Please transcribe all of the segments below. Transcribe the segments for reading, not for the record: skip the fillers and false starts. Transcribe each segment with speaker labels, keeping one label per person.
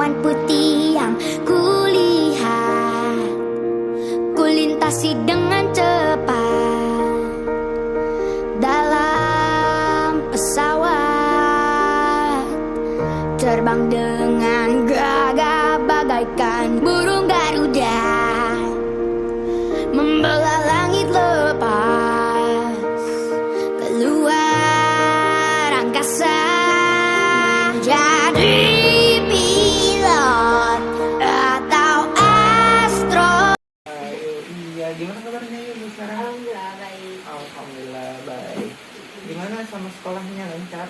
Speaker 1: awan putih yang kulihat, kulintasi dengan cepat dalam pesawat, terbang dengan gagah bagaikan burung Garuda, membelah langit lepas keluar angkasa, jadi pilot atau astronot.
Speaker 2: Iya, gimana kabarnya Ayu sekarang?
Speaker 3: Alhamdulillah baik.
Speaker 2: Alhamdulillah baik. Gimana sama sekolahnya, lancar?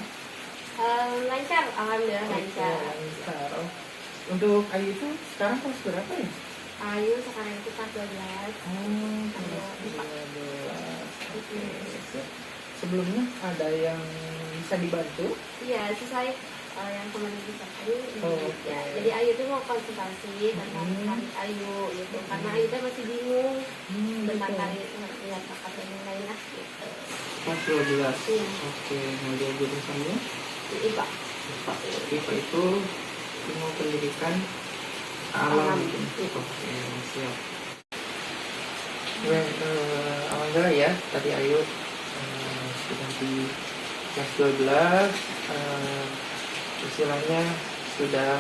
Speaker 3: Lancar, alhamdulillah
Speaker 2: Oke,
Speaker 3: lancar.
Speaker 2: lancar. Oh, untuk Ayu itu sekarang kelas berapa ya?
Speaker 3: Ayu sekarang itu kelas 12.
Speaker 2: Kelas 12. Oke, siap. Sebelumnya ada yang bisa dibantu?
Speaker 3: Iya, selesai yang kemarin bisa tadi.
Speaker 2: Oh,
Speaker 3: Ya,
Speaker 2: oke.
Speaker 3: jadi Ayu tuh mau konsultasi tentang karir Ayu gitu. Karena Ayu tuh masih bingung tentang karir itu ya kakak dan yang lain lah gitu.
Speaker 2: Kelas 12.
Speaker 3: Iya.
Speaker 2: Oke, mau dia jurusannya?
Speaker 3: IPA.
Speaker 2: IPA itu ilmu pendidikan alam.
Speaker 3: Alam.
Speaker 2: Oke, siap. Alhamdulillah ya, tadi Ayu sudah di kelas 12, istilahnya sudah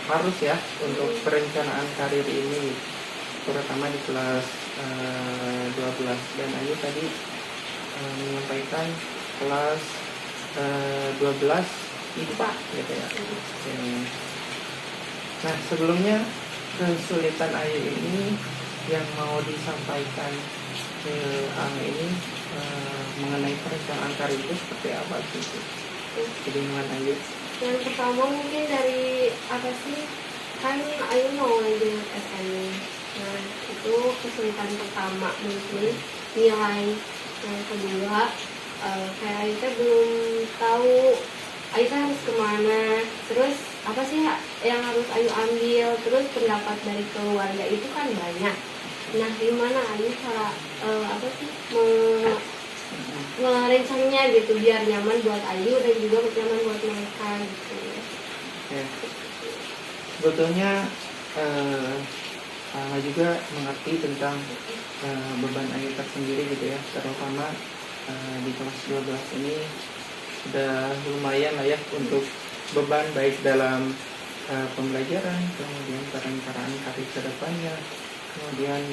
Speaker 2: harus ya untuk perencanaan karir ini, terutama di kelas 12. Dan Ayu tadi menyampaikan kelas 12 IPA gitu ya. Oke. Nah, sebelumnya kesulitan Ayu ini yang mau disampaikan ke Ang ini mengenai perencanaan karir itu seperti apa gitu? Kebingungan Ayu.
Speaker 3: Yang pertama mungkin dari apa sih, kan Ayu mau lanjut SMA. Nah itu kesulitan pertama mungkin nilai. Yang kedua kayak Ayu tuh belum tahu Ayu tuh harus kemana, terus apa sih yang harus Ayu ambil, terus pendapat dari keluarga itu kan banyak. Nah gimana Ayu cara apa sih merencananya gitu biar nyaman buat Ayu dan juga nyaman buat mereka gitu.
Speaker 2: Oke. Sebetulnya Angga juga mengerti tentang beban Ayu tersendiri gitu ya, terutama di kelas 12 ini sudah lumayan lah ya untuk beban baik dalam pembelajaran, kemudian perencanaan karir ke depannya, kemudian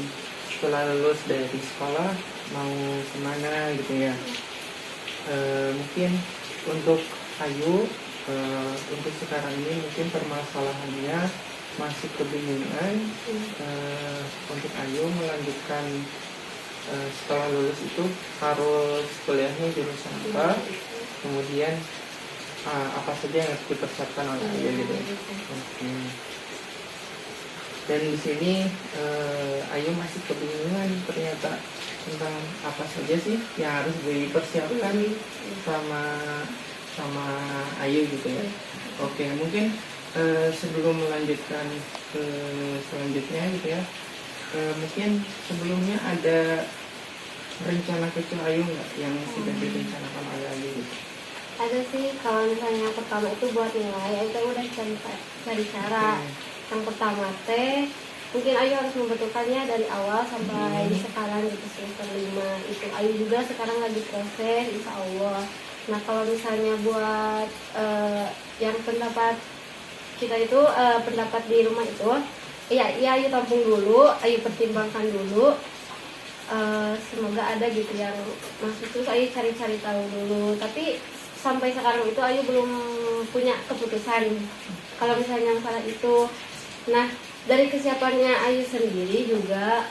Speaker 2: setelah lulus dari sekolah mau kemana gitu ya. Mungkin untuk Ayu untuk sekarang ini mungkin permasalahannya masih kebingungan untuk Ayu melanjutkan setelah lulus itu harus kuliahnya jurusan apa, kemudian apa saja yang harus dipersiapkan oleh Ayu gitu. Oke. Dan di sini Ayu masih kebingungan ternyata tentang apa saja sih yang harus dipersiapkan sama Ayu gitu ya. Oke, mungkin sebelum melanjutkan ke selanjutnya gitu ya, mungkin sebelumnya ada rencana kecil Ayu nggak yang sudah direncanakan oleh Ayu gitu?
Speaker 3: Ada sih, kalau misalnya yang pertama itu buat nilai, Ayu tuh udah cari cara. Yang pertama teh mungkin Ayu harus membentukannya dari awal sampai sekarang gitu, semester 5 itu Ayu juga sekarang lagi proses insya Allah. Nah kalau misalnya buat yang pendapat kita itu pendapat di rumah itu ya Ayu tampung dulu, Ayu pertimbangkan dulu, semoga ada gitu yang masuk, terus Ayu cari-cari tahu dulu. Tapi sampai sekarang itu Ayu belum punya keputusan kalau misalnya yang salah itu. Nah dari kesiapannya Ayu sendiri juga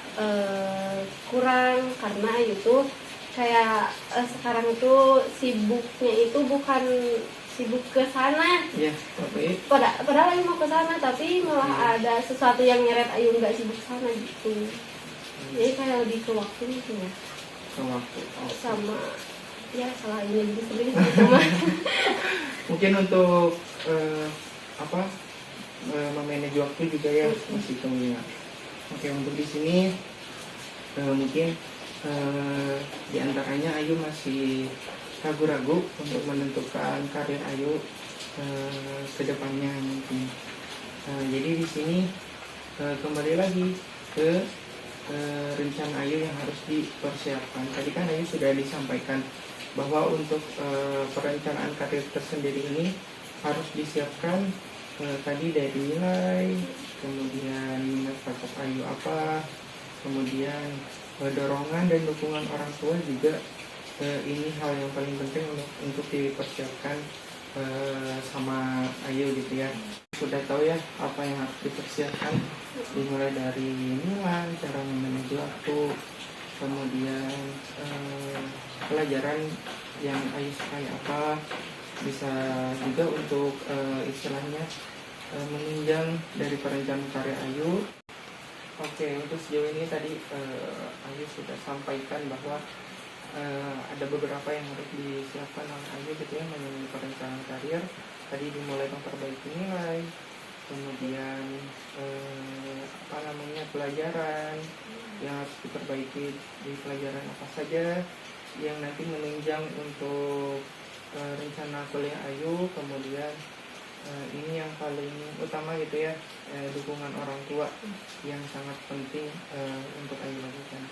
Speaker 3: kurang, karena Ayu tuh kayak sekarang itu sibuknya itu bukan sibuk ke sana.
Speaker 2: Iya, oke.
Speaker 3: Padahal Ayu mau ke sana, tapi malah ada sesuatu yang nyeret Ayu nggak sibuk ke sana gitu. Jadi kayak lebih ke waktu gitu ya.
Speaker 2: Ke waktu.
Speaker 3: Sama ya salah ini gitu sendiri sama.
Speaker 2: Mungkin untuk memanage waktu juga ya masih kemungkinan. Oke, untuk di sini mungkin diantaranya Ayu masih ragu-ragu untuk menentukan karir Ayu ke depannya mungkin. Jadi di sini kembali lagi ke rencana Ayu yang harus dipersiapkan. Tadi kan Ayu sudah disampaikan bahwa untuk perencanaan karir tersendiri ini harus disiapkan tadi dari nilai, kemudian minat bakat Ayu apa, kemudian dorongan dan dukungan orang tua juga. Ini hal yang paling penting untuk dipersiapkan sama Ayu gitu ya. Sudah tahu ya apa yang harus dipersiapkan, dimulai dari nilai, cara memanage waktu, kemudian pelajaran yang Ayu sukai apa, bisa juga untuk istilahnya menunjang dari perencanaan karya Ayu. Oke, untuk sejauh ini tadi Ayu sudah sampaikan bahwa ada beberapa yang harus disiapkan oleh Ayu gitu ya mengenai perencanaan karir. Tadi dimulai memperbaiki nilai, kemudian pelajaran yang harus diperbaiki di pelajaran apa saja yang nanti menunjang untuk rencana kuliah Ayu. Kemudian ini yang paling utama gitu ya, dukungan orang tua yang sangat penting untuk Ayu lakukan.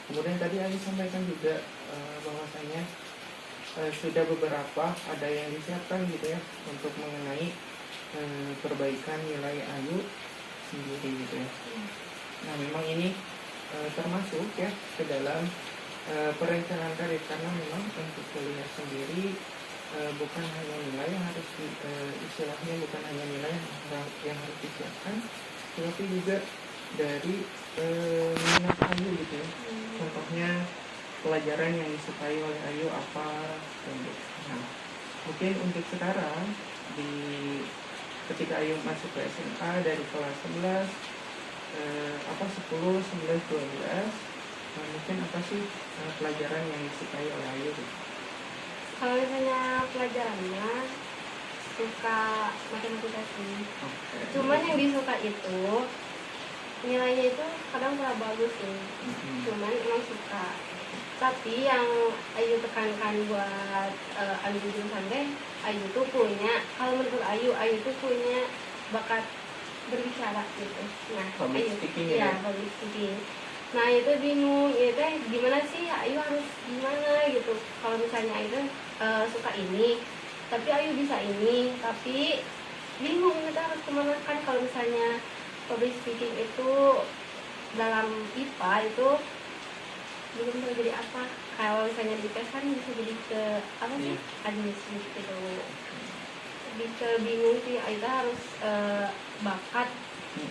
Speaker 2: Kemudian tadi Ayu sampaikan juga bahwasanya sudah beberapa ada yang disiapkan gitu ya untuk mengenai perbaikan nilai Ayu sendiri gitu ya. Nah memang ini termasuk ya ke dalam perencanaan karir, karena memang untuk kuliah sendiri bukan hanya nilai yang harus istilahnya bukan hanya nilai yang harus disiapkan, tetapi juga dari minat Ayu gitu ya. Contohnya pelajaran yang disukai oleh Ayu apa. Nah, mungkin untuk sekarang ketika Ayu masuk ke SMA dari kelas 11 10, 11, 12, mungkin apa sih pelajaran yang disukai oleh Ayu gitu?
Speaker 3: Kalau misalnya pelajarannya suka matematika sih.
Speaker 2: Okay.
Speaker 3: Cuman yang disuka itu nilainya itu kadang kurang bagus sih. Cuman emang suka. Tapi yang Ayu tekankan buat ambil jurusan deh, Ayu tuh punya, kalau menurut Ayu tuh punya bakat berbicara gitu. Nah,
Speaker 2: public
Speaker 3: Ayu
Speaker 2: speaking
Speaker 3: ya, public speaking. Nah itu bingung, ya teh gimana sih Ayu harus gimana gitu. Kalau misalnya Ayu suka ini, tapi Ayu bisa ini, tapi bingung kita harus kemana kan. Kalau misalnya public speaking itu dalam IPA itu belum bisa jadi apa. Kalau misalnya di IPS kan bisa jadi ke apa sih, administratif gitu. Lebih ke bingung sih, Ayu harus bakat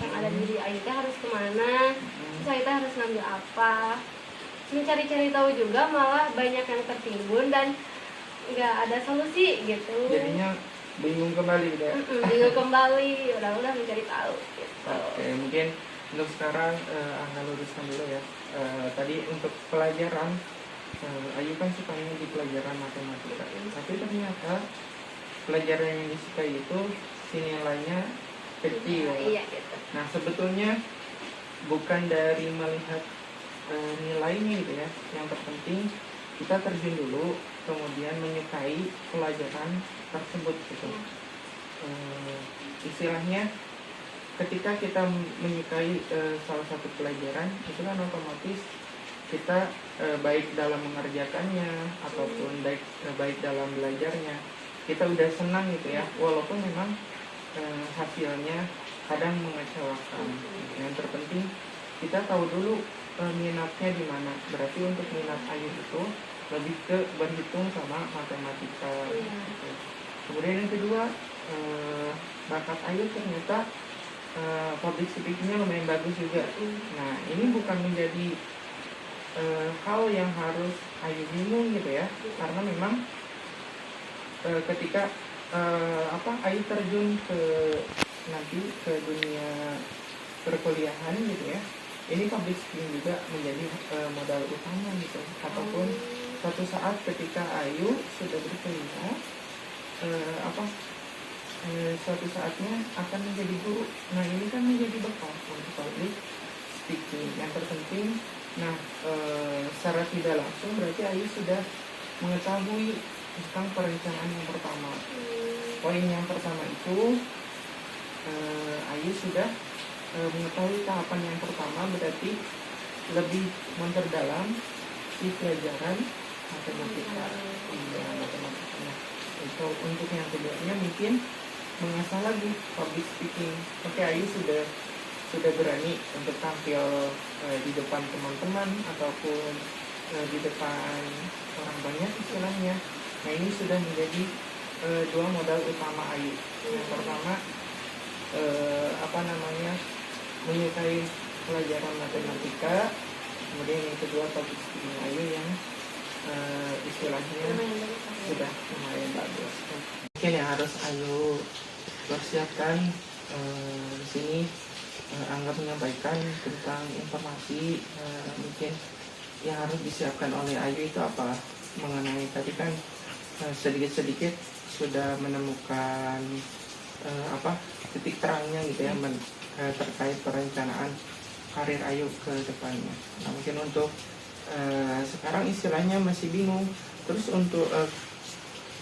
Speaker 3: yang ada di diri Ayu harus kemana, terus Ayu harus ngambil apa. Mencari-cari tahu juga malah banyak yang tertimbun dan nggak ada solusi gitu.
Speaker 2: Jadinya bingung kembali gitu ya.
Speaker 3: Bingung kembali, udah mencari tahu gitu.
Speaker 2: Oke, mungkin untuk sekarang Angga luruskan dulu ya. Tadi untuk pelajaran Ayu kan sukanya di pelajaran matematika, tapi ternyata pelajaran yang disukai itu si nilainya kecil.
Speaker 3: Iya gitu.
Speaker 2: Nah sebetulnya bukan dari melihat nilainya gitu ya. Yang terpenting kita terjun dulu, kemudian menyukai pelajaran tersebut gitu. Istilahnya ketika kita menyukai salah satu pelajaran itu kan otomatis kita baik dalam mengerjakannya ataupun baik dalam belajarnya kita udah senang gitu ya, walaupun memang hasilnya kadang mengecewakan. Yang terpenting kita tahu dulu minatnya di mana. Berarti untuk minat Ayu itu lebih ke berhitung sama matematika. Gitu. Kemudian yang kedua, bakat Ayu ternyata public speaking-nya lumayan bagus juga. Nah ini bukan menjadi hal yang harus Ayu bingung gitu ya, karena memang ketika Ayu terjun nanti ke dunia perkuliahan gitu ya, ini public speaking juga menjadi modal utama gitu. Ataupun suatu saat ketika Ayu sudah berkuliah, suatu saatnya akan menjadi guru. Nah ini kan menjadi bekal untuk public speaking. Yang terpenting, secara tidak langsung berarti Ayu sudah mengetahui tentang perencanaan yang pertama. Poin yang pertama itu Ayu sudah mengetahui tahapan yang pertama, berarti lebih memperdalam di pelajaran matematika. Iya, matematika. Nah, itu untuk yang keduanya mungkin mengasah lagi public speaking. Oke, Ayu sudah berani untuk tampil di depan teman-teman ataupun di depan orang banyak istilahnya. Nah, ini sudah menjadi dua modal utama Ayu. Yang pertama menyukai pelajaran matematika, kemudian yang kedua public speaking Ayu yang istilahnya sudah lumayan bagus. Mungkin yang harus Ayu persiapkan di sini Angga menyampaikan tentang informasi mungkin yang harus disiapkan oleh Ayu itu apa, mengenai tadi kan sedikit-sedikit sudah menemukan titik terangnya gitu ya, terkait perencanaan karir Ayu ke depannya. Nah, mungkin untuk sekarang istilahnya masih bingung. Terus untuk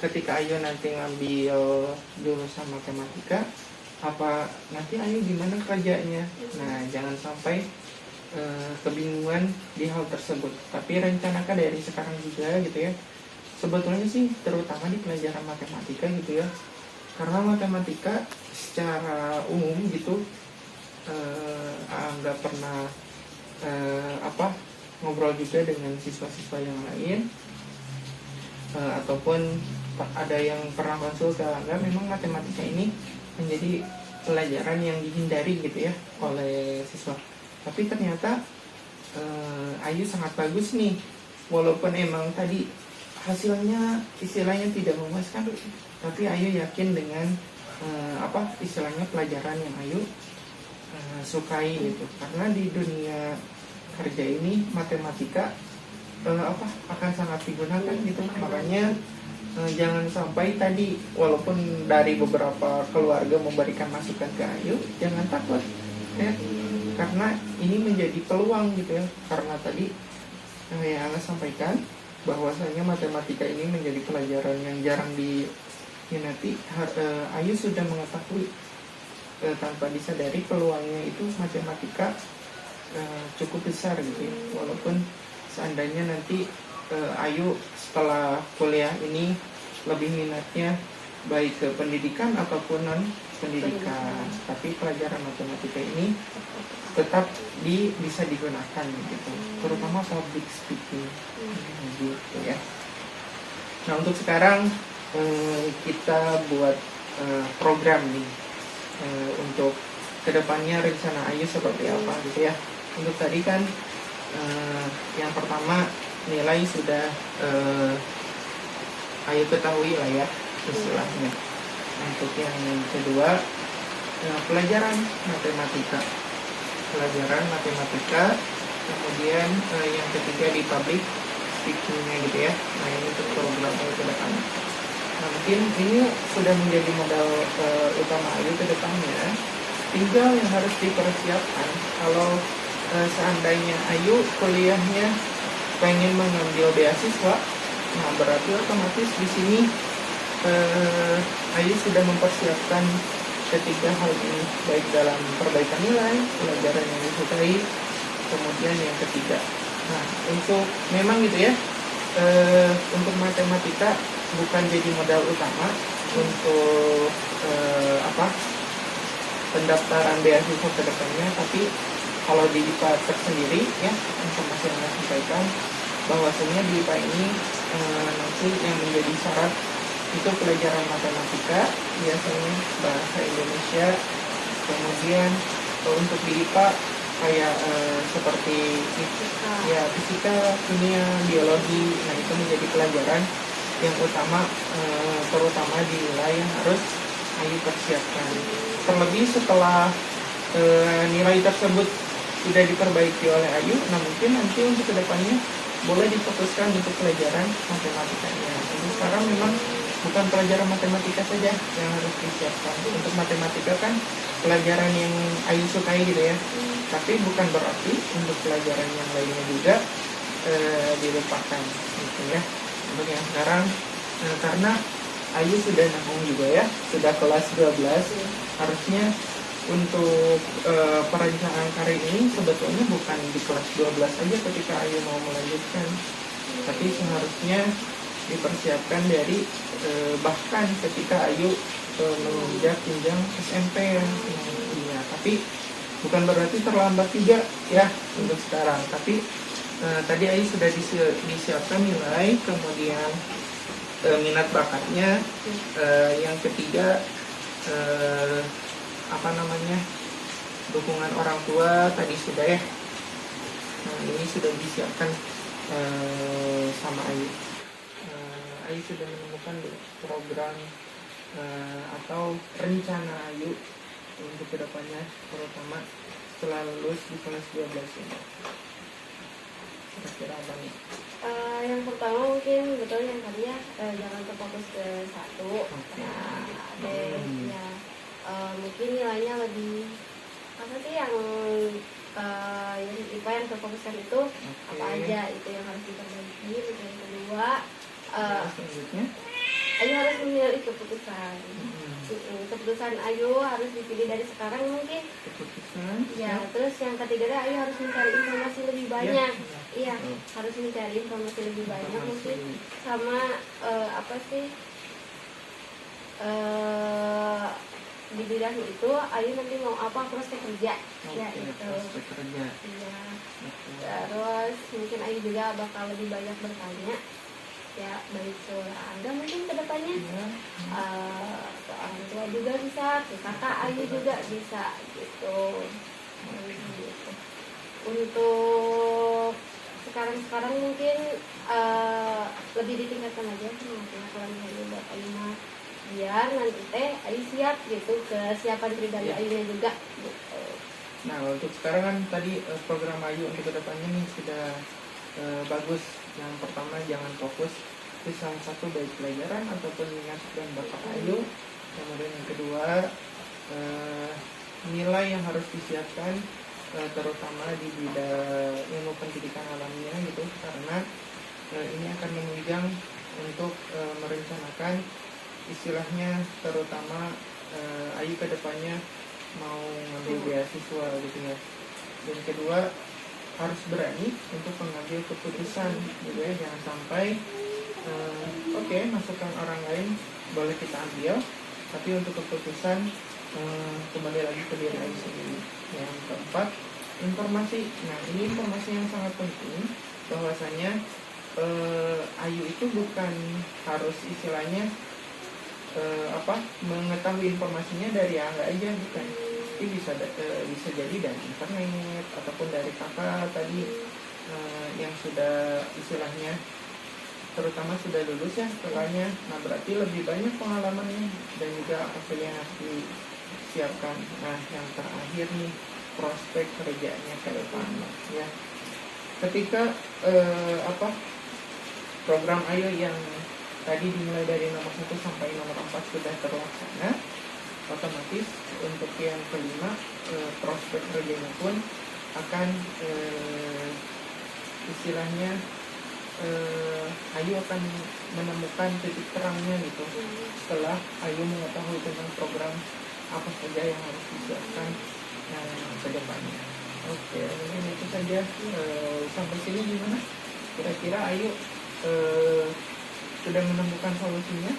Speaker 2: ketika Ayu nanti ngambil jurusan matematika, apa nanti Ayu gimana kerjanya? Nah, jangan sampai kebingungan di hal tersebut. Tapi rencanakan dari sekarang juga gitu ya. Sebetulnya sih terutama di pelajaran matematika gitu ya. Karena matematika secara umum gitu nggak pernah ngobrol juga dengan siswa-siswa yang lain ataupun ada yang pernah konsul ke Angga, memang matematika ini menjadi pelajaran yang dihindari gitu ya oleh siswa. Tapi ternyata Ayu sangat bagus nih, walaupun emang tadi hasilnya istilahnya tidak memuaskan, tapi Ayu yakin dengan istilahnya pelajaran yang Ayu sukai gitu. Karena di dunia kerja ini matematika akan sangat digunakan gitu. Makanya jangan sampai tadi walaupun dari beberapa keluarga memberikan masukan ke Ayu, jangan takut ya, karena ini menjadi peluang gitu ya. Karena tadi yang Angga sampaikan bahwasanya matematika ini menjadi pelajaran yang jarang diminati. Ayu sudah mengetahui tanpa disadari peluangnya itu matematika cukup besar gitu ya. Walaupun seandainya nanti Ayu setelah kuliah ini lebih minatnya baik ke pendidikan ataupun non pendidikan, tapi pelajaran matematika ini tetap bisa digunakan gitu, terutama public speaking gitu ya. Nah, untuk sekarang kita buat program nih untuk kedepannya rencana Ayu seperti apa gitu ya. Untuk tadi kan yang pertama nilai sudah Ayu ketahui lah ya istilahnya. Untuk yang kedua pelajaran matematika, kemudian yang ketiga di public speakingnya gitu ya. Nah, ini untuk program Ayu ke depan. Nah, mungkin ini sudah menjadi modal utama Ayu ke depannya. Tinggal yang harus dipersiapkan kalau seandainya Ayu kuliahnya pengen mengambil beasiswa, nah berarti otomatis di sini Ayu sudah mempersiapkan ketiga hal ini, baik dalam perbaikan nilai, pelajaran yang disukai, kemudian yang ketiga. Nah, untuk memang gitu ya, untuk matematika bukan jadi modal utama untuk pendaftaran beasiswa ke depannya, tapi kalau di IPA tersendiri ya, informasi yang saya sampaikan bahwasanya di IPA ini nanti yang menjadi syarat itu pelajaran matematika, biasanya bahasa Indonesia, kemudian untuk di IPA kayak seperti fisika, kimia, biologi. Nah, itu menjadi pelajaran yang utama, terutama di nilai yang harus Ayu persiapkan. Terlebih setelah nilai tersebut sudah diperbaiki oleh Ayu, nah mungkin nanti untuk kedepannya boleh difokuskan untuk pelajaran matematikanya. Jadi sekarang memang bukan pelajaran matematika saja yang harus disiapkan. Untuk matematika kan pelajaran yang Ayu sukai gitu ya, tapi bukan berarti untuk pelajaran yang lainnya juga dilupakan gitu ya. Untuk yang sekarang karena Ayu sudah nanggung juga ya, sudah kelas 12. Harusnya untuk perencanaan karir ini sebetulnya bukan di kelas 12 aja ketika Ayu mau melanjutkan, tapi seharusnya dipersiapkan dari bahkan ketika Ayu menginjak jenjang SMP ya. Iya, tapi bukan berarti terlambat juga ya untuk sekarang. Tapi tadi Ayu sudah disiapkan nilai, kemudian minat bakatnya, yang ketiga dukungan orang tua tadi sudah ya. Nah, ini sudah disiapkan sama Ayu. Ayu sudah menemukan program atau rencana Ayu untuk kedepannya, terutama setelah lulus di kelas 12 ini. Kira-kira apa nih?
Speaker 3: Yang pertama mungkin betul yang tadi ya, jangan terfokus ke satu. Mungkin nilainya lebih apa sih yang IPA yang terfokuskan itu apa aja itu yang harus diperbaiki. Yang kedua,
Speaker 2: selanjutnya
Speaker 3: Ayu harus memilih keputusan. Keputusan Ayu harus dipilih dari sekarang mungkin.
Speaker 2: Keputusan.
Speaker 3: Ya, terus yang ketiga Ayu harus mencari informasi lebih banyak. Iya, harus mencari informasi lebih banyak mungkin sama apa sih di bidang itu Ayu nanti mau apa prospek kerja. Ya itu.
Speaker 2: Prospek kerja.
Speaker 3: Iya. Terus mungkin Ayu juga bakal lebih banyak bertanya. Ya, baik ke Anda mungkin ke depannya, ke orang tua juga bisa, ke kakak Ayu juga bisa gitu. Untuk sekarang mungkin lebih ditingkatkan aja pengetahuan Ayu buat Ayu mah, biar nanti Ayu siap gitu, kesiapan pribadi Ayunya juga gitu.
Speaker 2: Nah, untuk sekarang kan tadi program Ayu untuk kedepannya nih sudah bagus. Yang pertama, jangan fokus di salah satu baik pelajaran ataupun minat dan bakat Ayu. Kemudian yang kedua, nilai yang harus disiapkan terutama di bidang ilmu pendidikan alamnya gitu, karena ini akan menunjang untuk merencanakan istilahnya, terutama Ayu kedepannya mau ngambil beasiswa gitu ya. Dan kedua, harus berani untuk mengambil keputusan gitu ya, jangan sampai masukan orang lain boleh kita ambil, tapi untuk keputusan kembali lagi ke diri Ayu sendiri. Yang keempat, informasi. Nah, ini informasi yang sangat penting, bahwasanya Ayu itu bukan harus istilahnya mengetahui informasinya dari Angga aja, bukan. Tapi bisa jadi dari internet ataupun dari kakak tadi yang sudah istilahnya terutama sudah lulus ya kakaknya. Nah, berarti lebih banyak pengalamannya dan juga hasil yang harus disiapkan. Nah, yang terakhir nih, prospek kerjanya ke depan ya. Ketika program Ayu yang tadi dimulai dari nomor 1 sampai nomor 4 sudah terlaksana, otomatis untuk yang kelima prospek kerjanya pun akan istilahnya Ayu akan menemukan titik terangnya gitu setelah Ayu mengetahui tentang program apa saja yang harus disiapkan ke depannya. Oke, mungkin itu saja. Sampai sini gimana? Kira-kira Ayu sudah menemukan solusinya?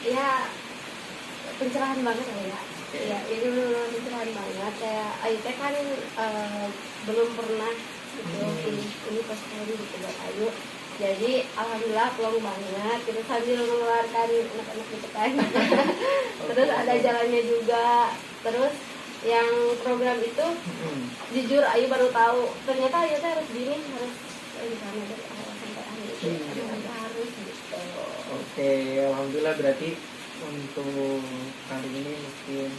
Speaker 3: Ya, pencerahan banget ya. Ya, ini benar-benar pencerahan banget. Kayak Ayu teh kan belum pernah gitu, ini pas kali gitu buat Ayu. Jadi alhamdulillah pelong banget. Kita sambil mengeluarkan anak-anak gitu kan. Terus ada jalannya juga. Terus yang program itu jujur Ayu baru tahu ternyata Ayu teh harus gini, harus dari dari awal sampai akhir gitu. Harus gitu.
Speaker 2: Oke, alhamdulillah berarti untuk kali ini mungkin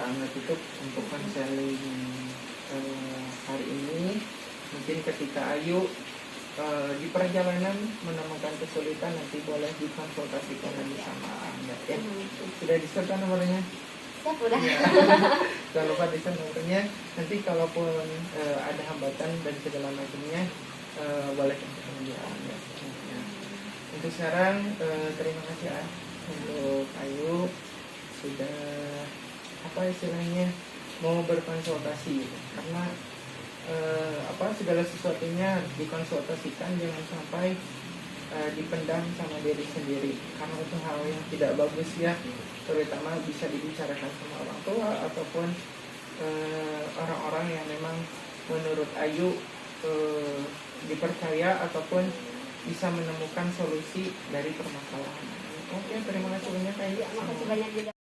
Speaker 2: Angga tutup untuk konseling hari ini. Mungkin ketika Ayu di perjalanan menemukan kesulitan, nanti boleh dikonsultasikan lagi sama Angga ya. Sudah disertai nomornya?
Speaker 3: Siap, udah.
Speaker 2: Ya. Jangan lupa di nomornya. Nanti kalaupun ada hambatan dan segala macamnya boleh konsultasi Angga. Ya. Untuk sekarang terima kasih ya untuk Ayu sudah apa istilahnya mau berkonsultasi gitu. Karena segala sesuatunya harus dikonsultasikan, jangan sampai dipendam sama diri sendiri, karena itu hal yang tidak bagus ya, terutama bisa dibicarakan sama orang tua ataupun orang-orang yang memang menurut Ayu dipercaya ataupun bisa menemukan solusi dari permasalahan. Oke, terima kasih banyak Ayu.
Speaker 3: Makasih banyak juga.